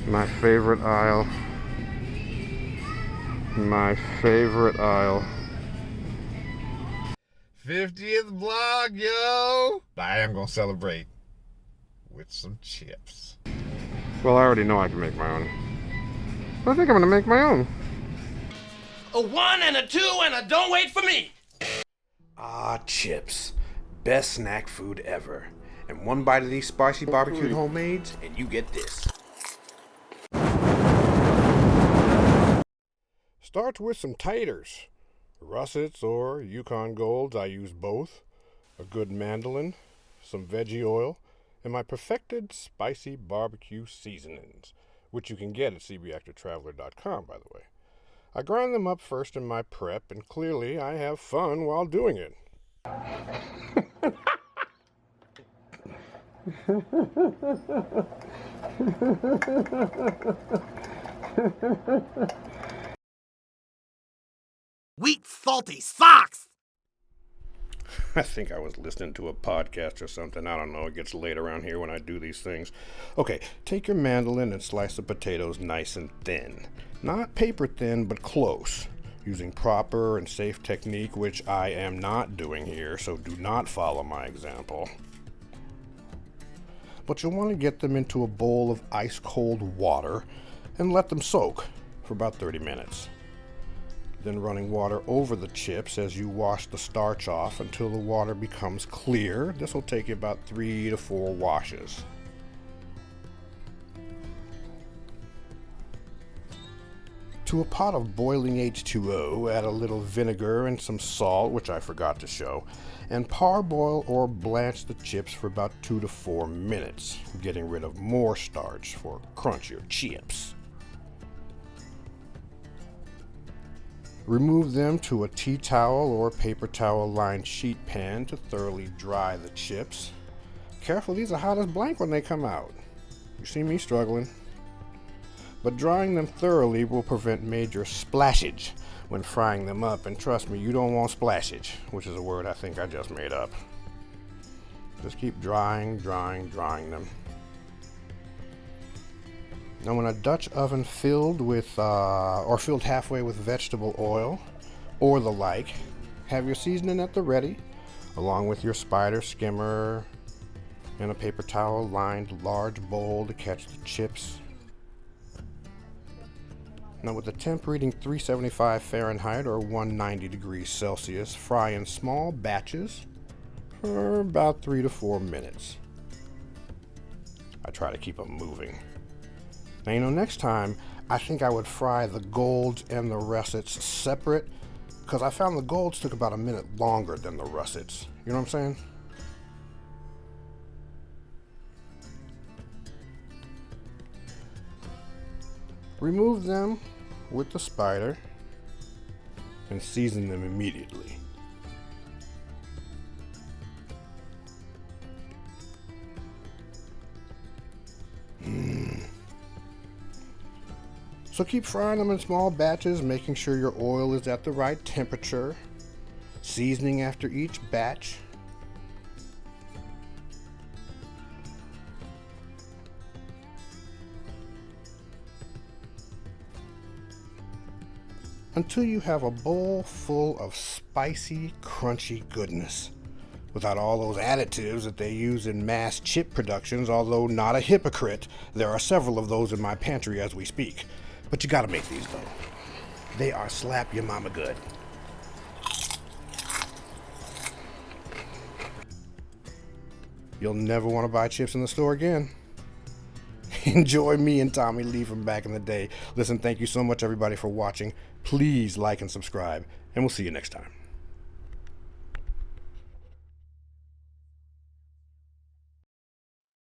My favorite aisle. My favorite aisle. 50th vlog, yo! I am gonna celebrate with some chips. Well, I already know I can make my own. But I think I'm gonna make my own. A 1 and a 2 and a don't wait for me. Ah, chips. Best snack food ever. And one bite of these spicy barbecued homemades, and you get this. Starts with some taters. Russets or Yukon Golds, I use both. A good mandolin, some veggie oil, and my perfected spicy barbecue seasonings, which you can get at cbactortraveler.com, by the way. I grind them up first in my prep, and clearly I have fun while doing it. Wheat salty socks. I think I was listening to a podcast or something. I don't know. It gets late around here when I do these things. Okay, take your mandolin and slice the potatoes nice and thin. Not paper thin, but close. Using proper and safe technique, which I am not doing here, so do not follow my example. But you'll want to get them into a bowl of ice-cold water and let them soak for about 30 minutes. Then running water over the chips as you wash the starch off until the water becomes clear. This will take you about 3 to 4 washes. To a pot of boiling H2O, add a little vinegar and some salt, which I forgot to show, and parboil or blanch the chips for about 2 to 4 minutes, getting rid of more starch for crunchier chips. Remove them to a tea towel or paper towel lined sheet pan to thoroughly dry the chips. Careful, these are hot as blank when they come out. You see me struggling. But drying them thoroughly will prevent major splashage when frying them up, and trust me, you don't want splashage, which is a word I think I just made up. Just keep drying them. Now in a Dutch oven filled with, or filled halfway with vegetable oil or the like, have your seasoning at the ready, along with your spider skimmer and a paper towel lined large bowl to catch the chips. Now with the temp reading 375 Fahrenheit or 190 degrees Celsius, fry in small batches for about 3 to 4 minutes. I try to keep them moving. Now, you know, next time, I think I would fry the golds and the russets separate, because I found the golds took about a minute longer than the russets. You know what I'm saying? Remove them with the spider and season them immediately. So keep frying them in small batches, making sure your oil is at the right temperature, seasoning after each batch. Until you have a bowl full of spicy, crunchy goodness, without all those additives that they use in mass chip productions. Although not a hypocrite, there are several of those in my pantry as we speak. But you gotta make these though. They are slap your mama good. You'll never want to buy chips in the store again. Enjoy me and Tommy Lee from back in the day. Listen, thank you so much everybody for watching. Please like and subscribe, and we'll see you next time.